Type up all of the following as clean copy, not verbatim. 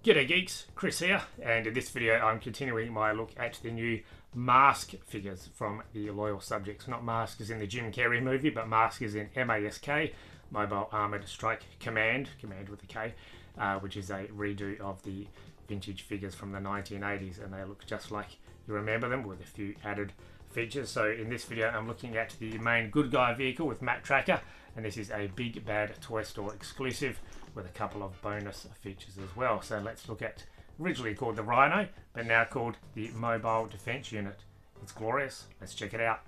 G'day geeks, Chris here, and in this video I'm continuing my look at the new M.A.S.K figures from the Loyal Subjects. Not M.A.S.K as in the Jim Carrey movie, but M.A.S.K as in M.A.S.K, Mobile Armoured Strike Command with a K, which is a redo of the vintage figures from the 1980s, and they look just like you remember them with a few added features. So in this video I'm looking at the main good guy vehicle with map tracker, and this is a Big Bad Toy Store exclusive with a couple of bonus features as well. So let's look at, originally called the Rhino, but now called the Mobile Defense Unit. It's glorious. Let's check it out.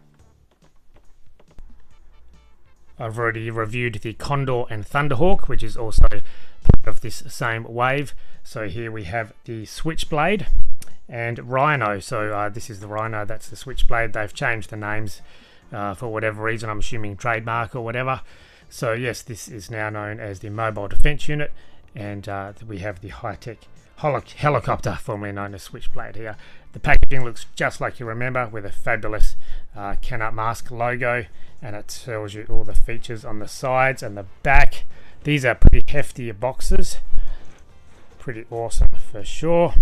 I've already reviewed the Condor and Thunderhawk, which is also part of this same wave. So here we have the Switchblade and Rhino. So this is the Rhino, that's the Switchblade. They've changed the names for whatever reason, I'm assuming trademark or whatever. So yes, this is now known as the Mobile Defense Unit, and we have the high-tech helicopter, formerly known as Switchblade here. The packaging looks just like you remember, with a fabulous M.A.S.K logo, and it tells you all the features on the sides and the back. These are pretty hefty boxes, pretty awesome for sure.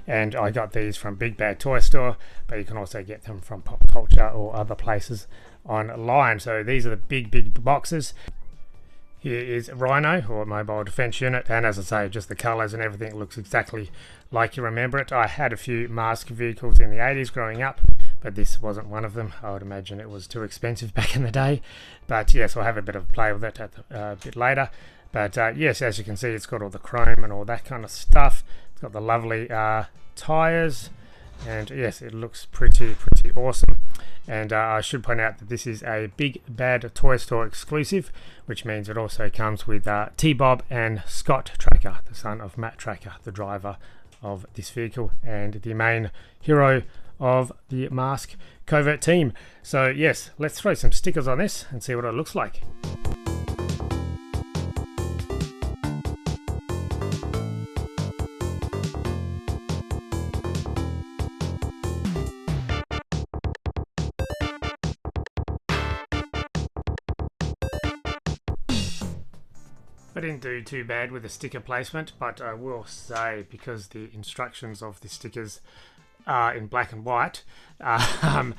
And I got these from Big Bad Toy Store, but you can also get them from Pop Culture or other places online. So these are the big boxes. Here is Rhino, or Mobile Defense Unit, and as I say, just the colours and everything looks exactly like you remember it. I had a few M.A.S.K vehicles in the 80s growing up, but this wasn't one of them. I would imagine it was too expensive back in the day. But yes, I'll have a bit of play with it a bit later. But yes, as you can see, it's got all the chrome and all that kind of stuff. It's got the lovely tyres, and yes, it looks pretty awesome. And I should point out that this is a Big Bad Toy Store exclusive, which means it also comes with T-Bob and Scott Tracker, the son of Matt Tracker, the driver of this vehicle and the main hero of the M.A.S.K covert team. So yes, let's throw some stickers on this and see what it looks like. I didn't do too bad with the sticker placement, but I will say, because the instructions of the stickers are in black and white, and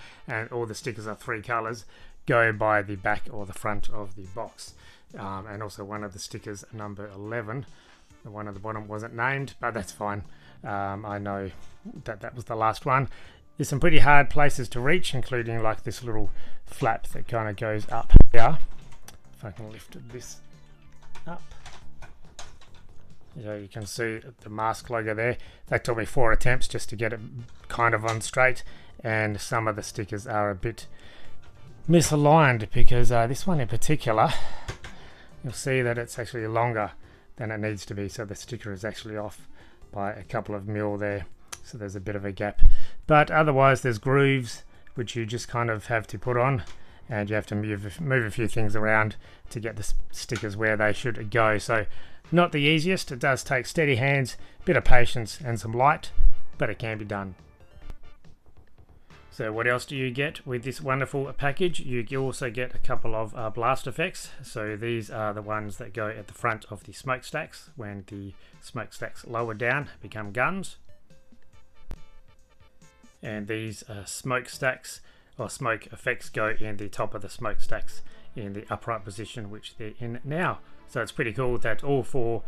all the stickers are 3 colours, go by the back or the front of the box. And also one of the stickers, number 11, the one at the bottom wasn't named, but that's fine. I know that was the last one. There's some pretty hard places to reach, including like this little flap that kind of goes up here. If I can lift this up, so you can see the M.A.S.K logo there. That took me 4 attempts just to get it kind of on straight, and some of the stickers are a bit misaligned, because this one in particular, you'll see that it's actually longer than it needs to be, so the sticker is actually off by a couple of mil there, so there's a bit of a gap. But otherwise there's grooves which you just kind of have to put on, and you have to move a few things around to get the stickers where they should go. So not the easiest. It does take steady hands, bit of patience and some light, but it can be done. So what else do you get with this wonderful package? You also get a couple of blast effects. So these are the ones that go at the front of the smokestacks. When the smokestacks lower down, become guns. And these smokestacks or smoke effects go in the top of the smokestacks in the upright position, which they're in now. So it's pretty cool that all 4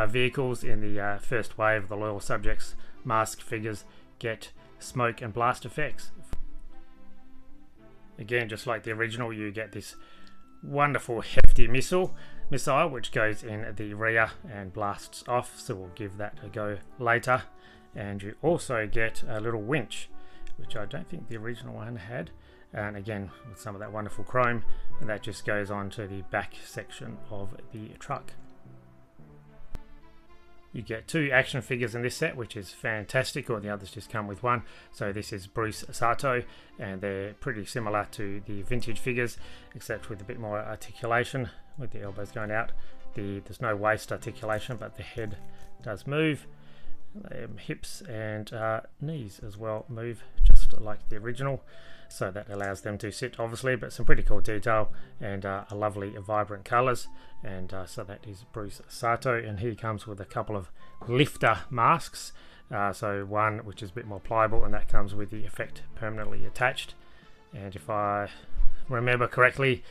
vehicles in the first wave of the Loyal Subjects M.A.S.K figures get smoke and blast effects. Again, just like the original, you get this wonderful hefty missile which goes in the rear and blasts off, so we'll give that a go later. And you also get a little winch, which I don't think the original one had, and again with some of that wonderful chrome, and that just goes on to the back section of the truck. You get 2 action figures in this set, which is fantastic, or the others just come with 1. So this is Bruce Sato, and they're pretty similar to the vintage figures, except with a bit more articulation, with the elbows going out. There's no waist articulation, but the head does move. Hips and knees as well move just just like the original. So that allows them to sit, obviously, but some pretty cool detail and a lovely vibrant colours. And so that is Bruce Sato, and he comes with a couple of lifter masks. So one which is a bit more pliable, and that comes with the effect permanently attached. And if I remember correctly,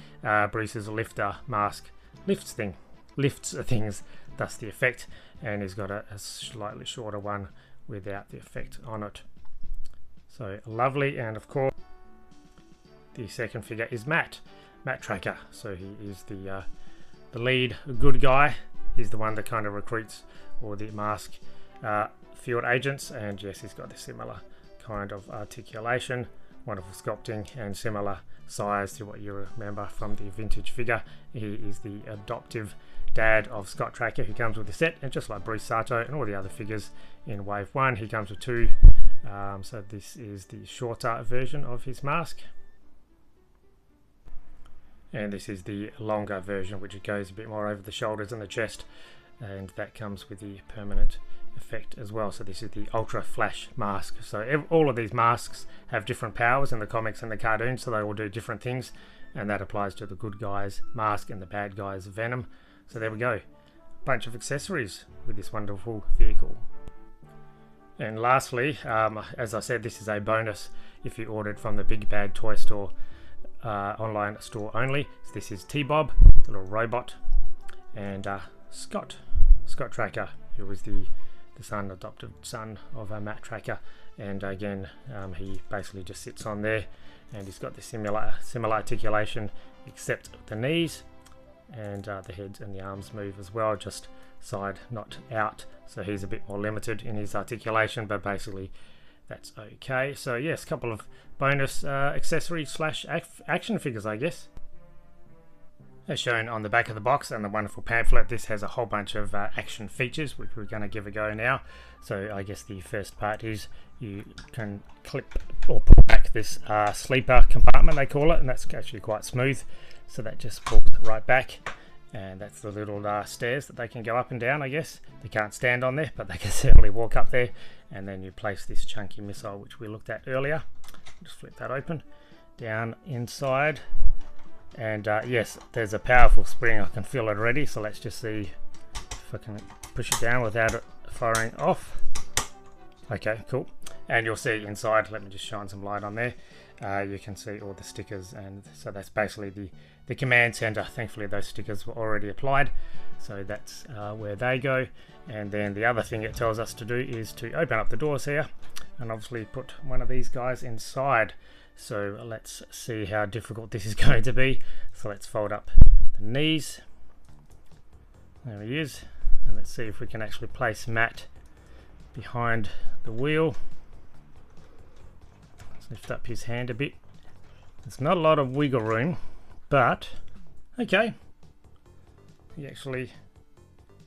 Bruce's lifter mask lifts things, thus the effect, and he's got a slightly shorter one without the effect on it. So lovely. And of course the second figure is Matt Tracker. So he is the lead good guy. He's the one that kind of recruits all the M.A.S.K field agents, and yes, he's got a similar kind of articulation, wonderful sculpting, and similar size to what you remember from the vintage figure. He is the adoptive dad of Scott Tracker, who comes with the set, and just like Bruce Sato and all the other figures in Wave 1, he comes with 2. So this is the shorter version of his mask, and this is the longer version, which goes a bit more over the shoulders and the chest, and that comes with the permanent effect as well. So this is the ultra flash mask. So all of these masks have different powers in the comics and the cartoons, so they all do different things, and that applies to the good guy's mask and the bad guy's venom. So there we go, bunch of accessories with this wonderful vehicle. And lastly, as I said, this is a bonus if you ordered from the Big Bad Toy Store online store only. So this is T-Bob, the little robot, and Scott Tracker, who was the adopted son of Matt Tracker, and again he basically just sits on there, and he's got the similar articulation, except the knees and the heads and the arms move as well, just side, not out. So he's a bit more limited in his articulation, but basically that's okay. So yes, a couple of bonus accessories slash action figures, I guess. As shown on the back of the box and the wonderful pamphlet, this has a whole bunch of action features, which we're going to give a go now. So I guess the first part is you can clip or pull back this sleeper compartment, they call it, and that's actually quite smooth. So that just pulls right back, and that's the little stairs that they can go up and down, I guess. They can't stand on there, but they can certainly walk up there. And then you place this chunky missile, which we looked at earlier. Just flip that open, down inside. And yes, there's a powerful spring, I can feel it already, so let's just see if I can push it down without it firing off. Okay, cool. And you'll see inside, let me just shine some light on there, you can see all the stickers, and so that's basically the command center. Thankfully those stickers were already applied, so that's where they go. And then the other thing it tells us to do is to open up the doors here, and obviously put one of these guys inside. So let's see how difficult this is going to be. So let's fold up the knees. There he is. And let's see if we can actually place Matt behind the wheel. Let's lift up his hand a bit. There's not a lot of wiggle room, but okay. He actually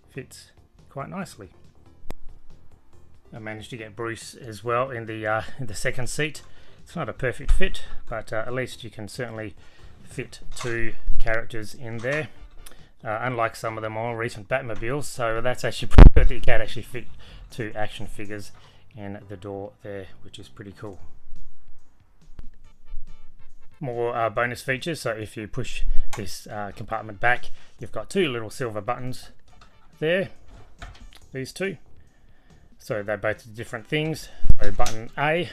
fits quite nicely. I managed to get Bruce as well in the second seat. It's not a perfect fit, but at least you can certainly fit 2 characters in there, unlike some of the more recent Batmobiles. So that's actually pretty good that you can actually fit 2 action figures in the door there, which is pretty cool. More bonus features. So if you push this compartment back, you've got 2 little silver buttons there, these 2. So they both do different things. So button A,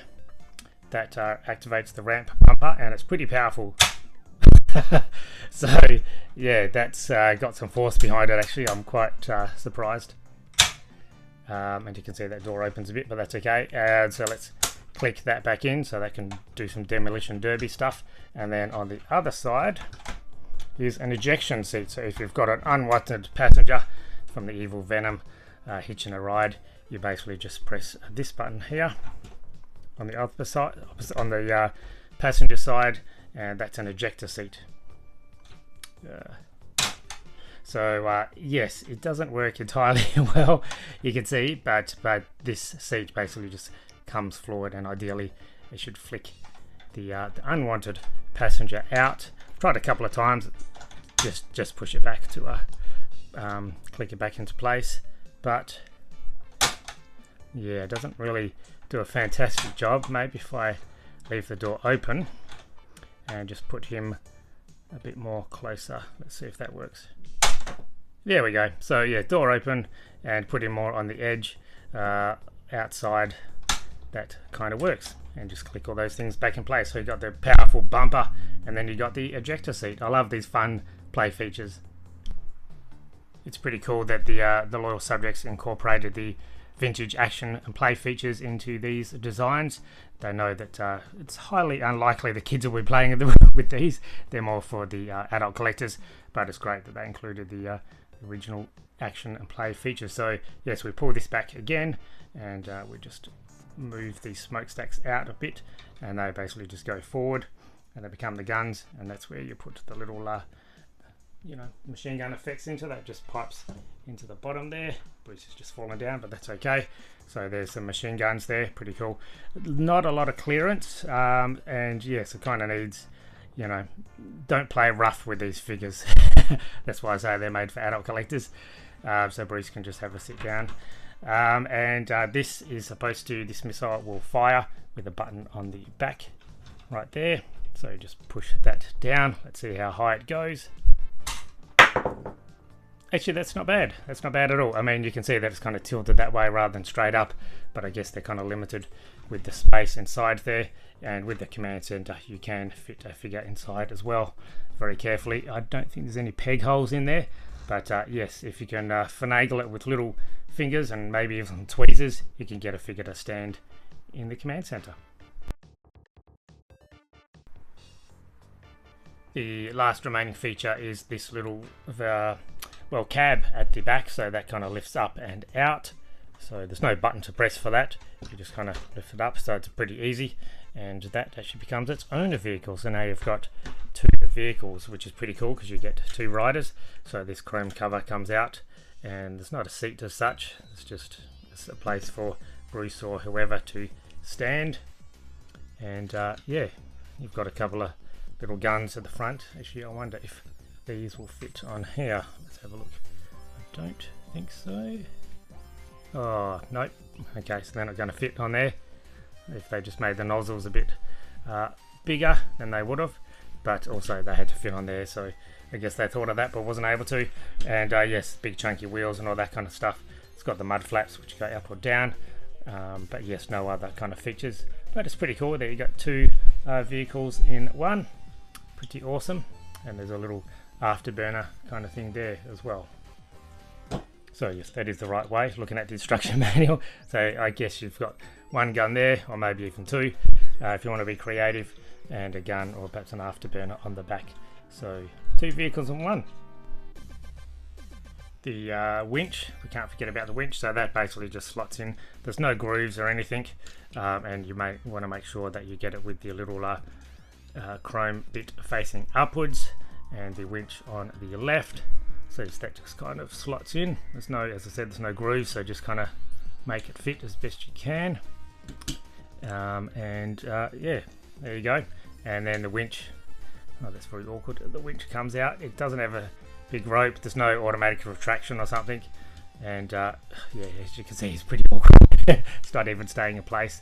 that activates the ramp bumper, and it's pretty powerful. So yeah, that's got some force behind it actually. I'm quite surprised. And you can see that door opens a bit, but that's okay. So let's click that back in, so that can do some demolition derby stuff. And then on the other side is an ejection seat. So if you've got an unwanted passenger from the evil Venom hitching a ride, you basically just press this button here on the other side, on the passenger side, and that's an ejector seat. So yes, it doesn't work entirely well, you can see, but this seat basically just comes forward, and ideally it should flick the unwanted passenger out. I've tried a couple of times, just push it back to click it back into place, but yeah, it doesn't really do a fantastic job. Maybe if I leave the door open and just put him a bit more closer. Let's see if that works. There we go. So yeah, door open and put him more on the edge, outside. That kind of works. And just click all those things back in place. So you got the powerful bumper, and then you got the ejector seat. I love these fun play features. It's pretty cool that the loyal subjects incorporated the vintage action and play features into these designs. They know that it's highly unlikely the kids will be playing with these. They're more for the adult collectors, but it's great that they included the original action and play features. So yes, we pull this back again, and we just move these smokestacks out a bit, and they basically just go forward and they become the guns, and that's where you put the little machine gun effects into. That just pipes into the bottom there. Bruce is just falling down, but that's okay. So there's some machine guns there, pretty cool. Not a lot of clearance, and yes, it kind of needs, don't play rough with these figures. That's why I say they're made for adult collectors. So Bruce can just have a sit down. This is supposed to, this missile will fire with a button on the back right there. So just push that down. Let's see how high it goes. Actually, that's not bad. That's not bad at all. I mean, you can see that it's kind of tilted that way rather than straight up, but I guess they're kind of limited with the space inside there. And with the command center, you can fit a figure inside as well, very carefully. I don't think there's any peg holes in there, but yes, if you can finagle it with little fingers and maybe even tweezers, you can get a figure to stand in the command center. The last remaining feature is this little cab at the back, so that kind of lifts up and out. So there's no button to press for that. You just kind of lift it up, so it's pretty easy, and that actually becomes its own vehicle. So now you've got two vehicles, which is pretty cool because you get two riders. So this chrome cover comes out, and there's not a seat as such. It's a place for Bruce or whoever to stand. And yeah, you've got a couple of little guns at the front. Actually, I wonder if these will fit on here. Let's have a look. I don't think so. Oh, nope. Okay, so they're not going to fit on there. If they just made the nozzles a bit bigger than they would have, but also they had to fit on there, so I guess they thought of that but wasn't able to. And yes, big chunky wheels and all that kind of stuff. It's got the mud flaps which go up or down, but yes, no other kind of features. But it's pretty cool. There you got two vehicles in one. Pretty awesome. And there's a little afterburner kind of thing there as well. So yes, that is the right way, looking at the instruction manual. So I guess you've got one gun there, or maybe even two, if you want to be creative, and a gun or perhaps an afterburner on the back. So two vehicles in one. The winch, we can't forget about the winch, so that basically just slots in. There's no grooves or anything, and you may want to make sure that you get it with the little chrome bit facing upwards, and the winch on the left. So that just kind of slots in. There's no, as I said, there's no grooves, so just kind of make it fit as best you can. Yeah, there you go. And then the winch, oh, that's very awkward. The winch comes out. It doesn't have a big rope. There's no automatic retraction or something. And yeah, as you can see, it's pretty awkward. It's not even staying in place,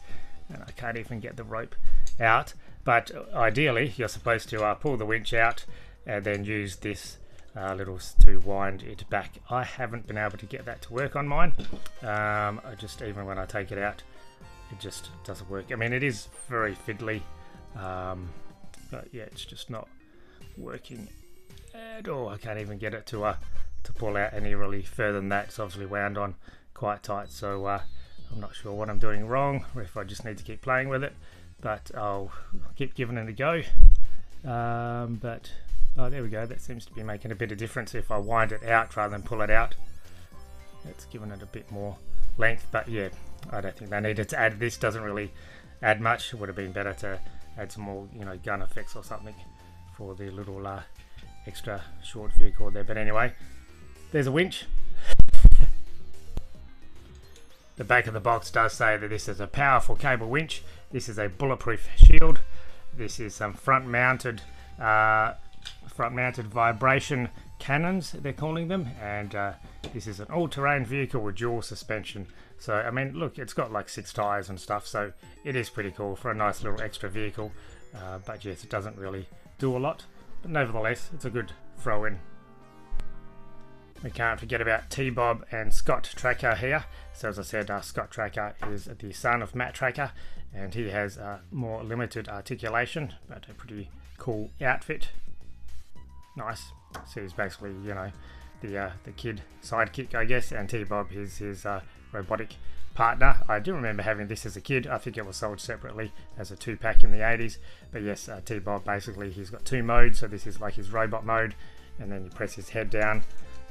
and I can't even get the rope out. But ideally, you're supposed to pull the winch out and then use this little to wind it back. I haven't been able to get that to work on mine. Even when I take it out, it just doesn't work. I mean, it is very fiddly, but yeah, it's just not working at all. I can't even get it to pull out any really further than that. It's obviously wound on quite tight, so I'm not sure what I'm doing wrong, or if I just need to keep playing with it, but I'll keep giving it a go. Oh, there we go. That seems to be making a bit of difference. If I wind it out rather than pull it out, it's giving it a bit more length. But yeah, I don't think they needed to add this. Doesn't really add much. It would have been better to add some more, gun effects or something for the little extra short vehicle there. But anyway, there's a winch. The back of the box does say that this is a powerful cable winch. This is a bulletproof shield. This is some front-mounted vibration cannons, they're calling them, and this is an all-terrain vehicle with dual suspension. So I mean, look, it's got like 6 tires and stuff, so it is pretty cool for a nice little extra vehicle. But yes, it doesn't really do a lot, but nevertheless it's a good throw in. We can't forget about T-Bob and Scott Tracker here. So as I said, Scott Tracker is the son of Matt Tracker, and he has more limited articulation, but a pretty cool outfit. Nice. So he's basically, you know, the kid sidekick, I guess, and T-Bob is his robotic partner. I do remember having this as a kid. I think it was sold separately as a 2-pack in the 80s. But yes, T-Bob, basically he's got 2 modes. So this is like his robot mode, and then you press his head down,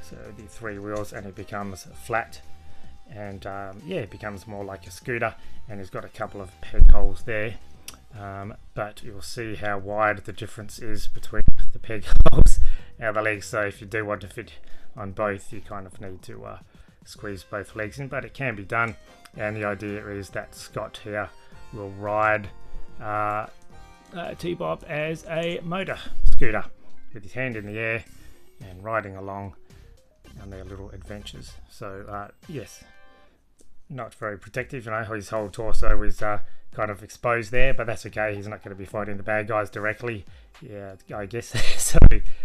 so the 3 wheels, and it becomes flat, and yeah, it becomes more like a scooter, and he's got a couple of peg holes there, but you'll see how wide the difference is between the peg holes and the legs. So if you do want to fit on both, you kind of need to squeeze both legs in, but it can be done. And the idea is that Scott here will ride T-Bob as a motor scooter with his hand in the air and riding along on their little adventures. So yes, not very protective, you know, his whole torso is kind of exposed there, but that's okay, he's not going to be fighting the bad guys directly, yeah, I guess. So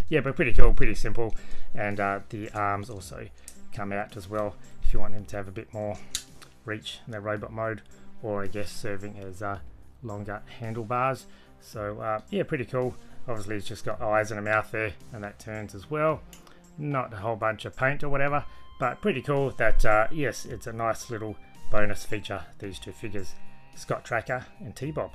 yeah, but pretty cool, pretty simple. And the arms also come out as well if you want him to have a bit more reach in their robot mode, or I guess serving as longer handlebars. So yeah, pretty cool. Obviously it's just got eyes and a mouth there, and that turns as well. Not a whole bunch of paint or whatever, but pretty cool that yes, it's a nice little bonus feature, these 2 figures, Scott Tracker and T-Bob.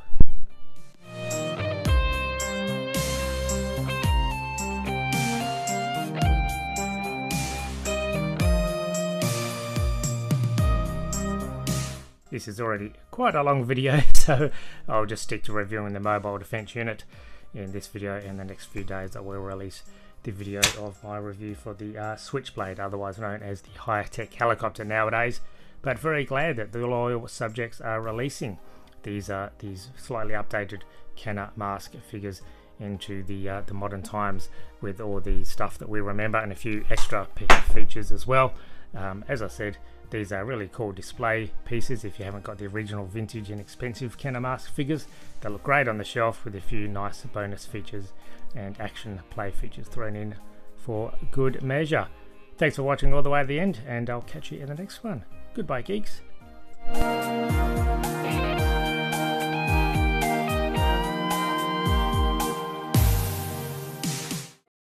This is already quite a long video, so I'll just stick to reviewing the mobile defense unit in this video. In the next few days I will release the video of my review for the Switchblade, otherwise known as the high-tech helicopter nowadays. But very glad that the loyal subjects are releasing these slightly updated M.A.S.K figures into the modern times, with all the stuff that we remember and a few extra features as well. As I said, these are really cool display pieces. If you haven't got the original vintage and expensive M.A.S.K figures, they look great on the shelf with a few nice bonus features and action play features thrown in for good measure. Thanks for watching all the way to the end, and I'll catch you in the next one. Goodbye, geeks.